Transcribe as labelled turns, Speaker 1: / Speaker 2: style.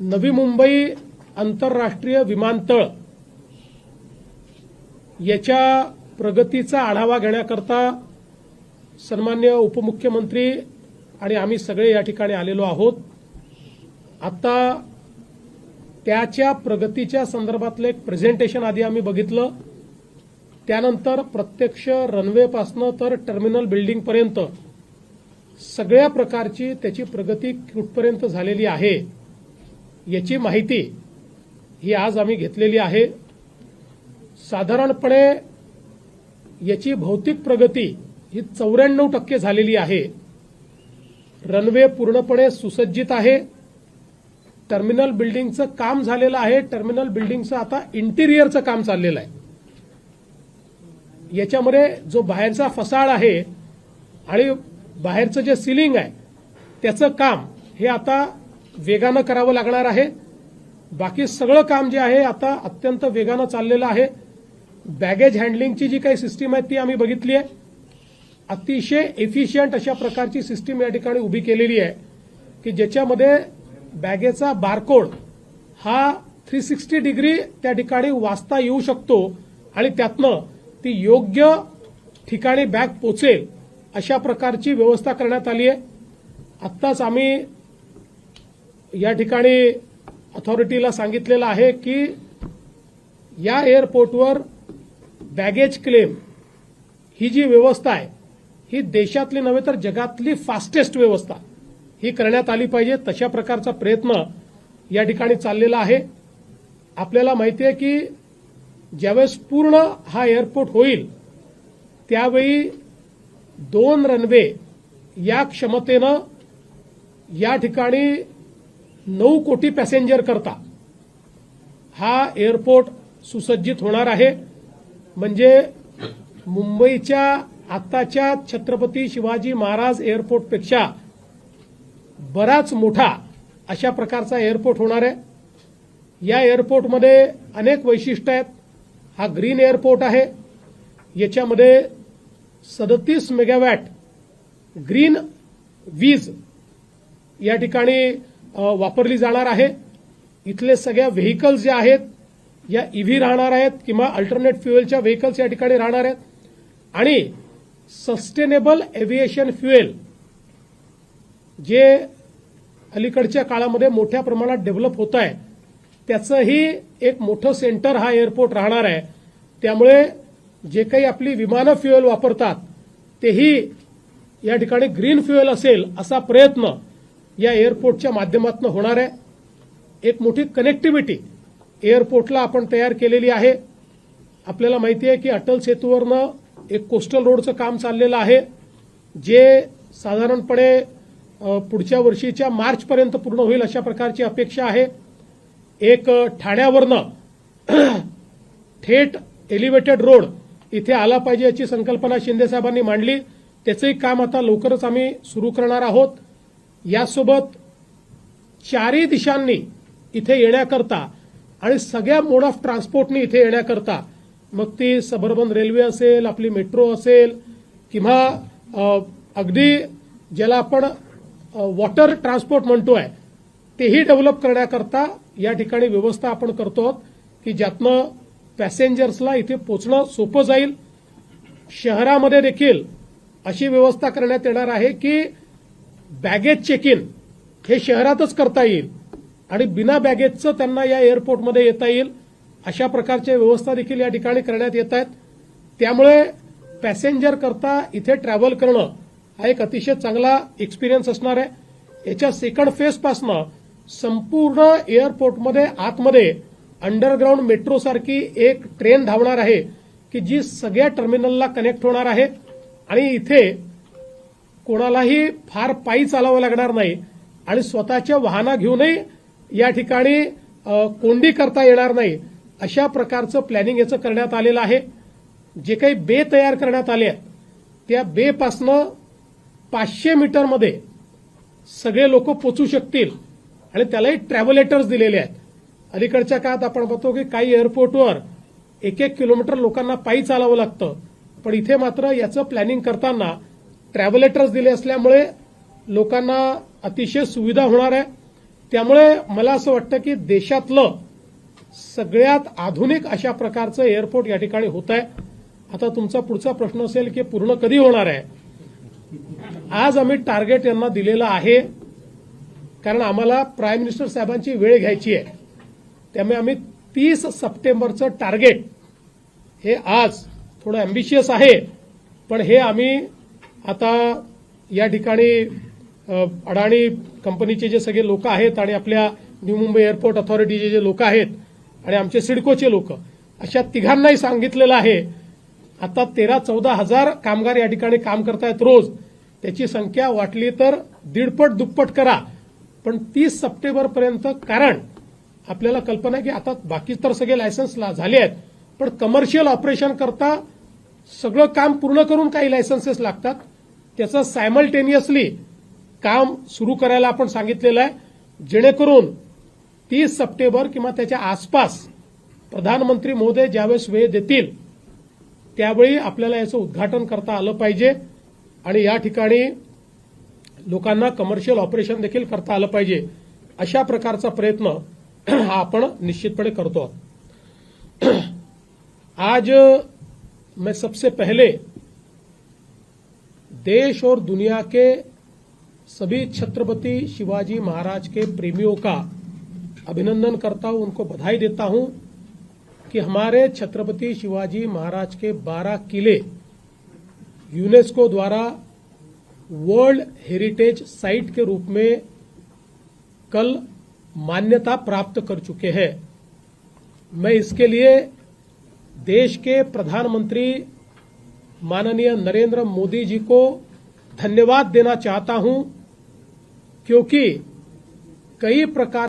Speaker 1: नवी मुंबई आंतरराष्ट्रीय विमानतळ याच्या प्रगतीचा आढावा घेण्याकरता सन्माननीय उपमुख्यमंत्री आणि आम्ही सगळे या ठिकाणी आलेलो आहोत। आता त्याच्या प्रगतीच्या संदर्भातलं एक प्रेझेंटेशन आधी आम्ही बघितलं, त्यानंतर प्रत्यक्ष रनवेपासनं तर टर्मिनल बिल्डिंगपर्यंत सगळ्या प्रकारची त्याची प्रगती कुठपर्यंत झालेली आहे याची माहिती ही आज आम्ही घेतलेली आहे। साधारणपणे याची भौतिक प्रगती ही 94% झालेली आहे। रनवे पूर्णपणे सुसज्जित आहे। टर्मिनल बिल्डिंगचं काम झालेलं आहे। टर्मिनल बिल्डिंगचं आता इंटिरियरचं काम चाललेलं आहे। याच्यामध्ये जो बाहेरचा फसाड आहे आणि बाहेरचं जे सीलिंग आहे त्याचं काम हे आता वेगानं करावं लागणार आहे। बाकी सगळं काम जे आहे आता अत्यंत वेगानं चाललेलं आहे। बॅगेज हँडलिंगची जी काही सिस्टीम आहे ती आम्ही बघितली आहे। अतिशय एफिशियंट अशा प्रकारची सिस्टीम या ठिकाणी उभी केलेली आहे की ज्याच्यामध्ये बॅगेचा बारकोड हा 360 डिग्री त्या ठिकाणी वाचता येऊ शकतो आणि त्यातनं ती योग्य ठिकाणी बॅग पोचेल अशा प्रकारची व्यवस्था करण्यात आली आहे। आत्ताच आम्ही या ठिकाणी अथॉरिटीला सांगितलेलं आहे की या एअरपोर्टवर बॅगेज क्लेम ही जी व्यवस्था आहे ही देशातली नव्हे तर जगातली फास्टेस्ट व्यवस्था ही करण्यात आली पाहिजे। तशा प्रकारचा प्रयत्न या ठिकाणी चाललेला आहे। आपल्याला माहिती आहे की ज्यावेळेस पूर्ण हा एअरपोर्ट होईल त्यावेळी 2 रनवे या क्षमतेनं या ठिकाणी 9 कोटी पॅसेंजर करता हा एअरपोर्ट सुसज्जित होणार आहे। म्हणजे मुंबईच्या आताच्या छत्रपती शिवाजी महाराज एअरपोर्टपेक्षा बराच मोठा अशा प्रकारचा एअरपोर्ट होणार आहे। या एअरपोर्टमध्ये अनेक वैशिष्ट्य आहेत। हा ग्रीन एअरपोर्ट आहे। याच्यामध्ये 37 मेगावॅट ग्रीन वीज या ठिकाणी वापरली जाणार आहे। इथले सगळ्या व्हेकल्स जे आहेत या ईव्ही राहणार आहेत किंवा अल्टरनेट फ्युएलच्या व्हेकल्स या ठिकाणी राहणार आहेत आणि सस्टेनेबल एव्हिएशन फ्युएल जे अलीकडच्या काळामध्ये मोठ्या प्रमाणात डेव्हलप होत आहे त्याचंही एक मोठं सेंटर हा एअरपोर्ट राहणार आहे। त्यामुळे जे काही आपली विमानं फ्युएल वापरतात तेही या ठिकाणी ग्रीन फ्युएल असेल असा प्रयत्न या एअरपोर्टच्या माध्यमातून होणार आहे। एक मोठी कनेक्टिव्हिटी एअरपोर्टला आपण तयार केलेली आहे। आपल्याला माहिती आहे की अटल सेतूवरनं एक कोस्टल रोडचं काम चाललेलं आहे जे साधारणपणे पुढच्या वर्षीच्या मार्चपर्यंत पूर्ण होईल अशा प्रकारची अपेक्षा आहे। एक ठाण्यावरनं थेट एलिव्हेटेड रोड इथे आला पाहिजे याची संकल्पना शिंदे साहेबांनी मांडली। त्याचंही काम आता लवकरच आम्ही सुरू करणार आहोत। यासोबत 4ही दिशांनी इथे येण्याकरता आणि सगळ्या मोड ऑफ ट्रान्सपोर्टनी इथे येण्याकरता मग ती सबअर्बन रेल्वे असेल, आपली मेट्रो असेल किंवा अगदी ज्याला आपण वॉटर ट्रान्सपोर्ट म्हणतोय तेही डेव्हलप करण्याकरता या ठिकाणी व्यवस्था आपण करतो आहोत की ज्यातनं पॅसेंजर्सला इथे पोचणं सोपं जाईल। शहरामध्ये देखील अशी व्यवस्था करण्यात येणार आहे की बॅगेज चेक इन हे शहरातच करता येईल आणि बिना बॅगेजचं त्यांना या एअरपोर्टमध्ये येता येईल अशा प्रकारच्या व्यवस्था देखील या ठिकाणी करण्यात येत आहेत। त्यामुळे पॅसेंजर करता इथे ट्रॅव्हल करणं हा एक अतिशय चांगला एक्सपिरियन्स असणार आहे। याच्या सेकंड फेजपासनं संपूर्ण एअरपोर्टमध्ये आतमध्ये अंडरग्राऊंड मेट्रो सारखी एक ट्रेन धावणार आहे की जी सगळ्या टर्मिनलला कनेक्ट होणार आहे आणि इथे कोणालाही फार पायी चालावं लागणार नाही आणि स्वतःच्या वाहनं घेऊनही या ठिकाणी कोंडी करता येणार नाही अशा प्रकारचं प्लॅनिंग याचं करण्यात आलेलं आहे। जे काही बे तयार करण्यात आले आहेत त्या बेपासनं 500 मीटरमध्ये सगळे लोक पोचू शकतील आणि त्यालाही ट्रॅव्हलेटर्स दिलेले आहेत। अलीकडच्या काळात आपण बघतो की काही एअरपोर्टवर 1-1 किलोमीटर लोकांना पायी चालावं लागतं, पण इथे मात्र याचं प्लॅनिंग करताना ट्रॅव्हलेटर्स दिले असल्यामुळे लोकांना अतिशय सुविधा होणार आहे। त्यामुळे मला असं वाटतं की देशातलं सगळ्यात आधुनिक अशा प्रकारचं एअरपोर्ट या ठिकाणी होत आहे. आता तुमचा पुढचा प्रश्न असेल की पूर्ण कधी होणार आहे. आज आम्ही टार्गेट यांना दिलेलं आहे, कारण आम्हाला प्राईम मिनिस्टर साहेबांची वेळ घ्यायची आहे. त्यामुळे आम्ही 30 सप्टेंबरचं टार्गेट हे आज थोडं अँबिशियस आहे, पण हे आम्ही आता या ठिकाणी अडाणी कंपनीचे जे सगळे लोक आहेत आणि आपल्या न्यू मुंबई एअरपोर्ट ऑथॉरिटीचे जे लोक आहेत आणि आमचे सिडकोचे लोक, अशा तिघांनाही सांगितलेलं आहे. आता 13-14 हजार कामगार या ठिकाणी काम करतायत रोज. त्याची संख्या वाटली तर 1.5 दुप्पट करा, पण 30 सप्टेंबरपर्यंत, कारण आपल्याला कल्पना आहे की आता बाकी तर सगळे लायसन्स झाले आहेत, पण कमर्शियल ऑपरेशन करता सगळं काम पूर्ण करून काही लायसन्सेस लागतात. त्याचं सायमल्टेनियसली काम सुरू करायला आपण सांगितलेलं आहे, जेणेकरून 30 सप्टेंबर किंवा त्याच्या आसपास प्रधानमंत्री महोदय ज्यावेळेस वेळ देतील त्यावेळी आपल्याला याचं उद्घाटन करता आलं पाहिजे आणि या ठिकाणी लोकांना कमर्शियल ऑपरेशन देखील करता आलं पाहिजे. अशा प्रकारचा प्रयत्न हा आपण निश्चितपणे करतो. आज मैं सबसे पहले देश और दुनिया के सभी छत्रपति शिवाजी महाराज के प्रेमियों का अभिनंदन करता हूं, उनको बधाई देता हूं कि हमारे छत्रपति शिवाजी महाराज के 12 किले यूनेस्को द्वारा वर्ल्ड हेरिटेज साइट के रूप में कल मान्यता प्राप्त कर चुके हैं. मैं इसके लिए देश के प्रधानमंत्री माननीय नरेंद्र मोदी जी को धन्यवाद देना चाहता हूं, क्योंकि कई प्रकार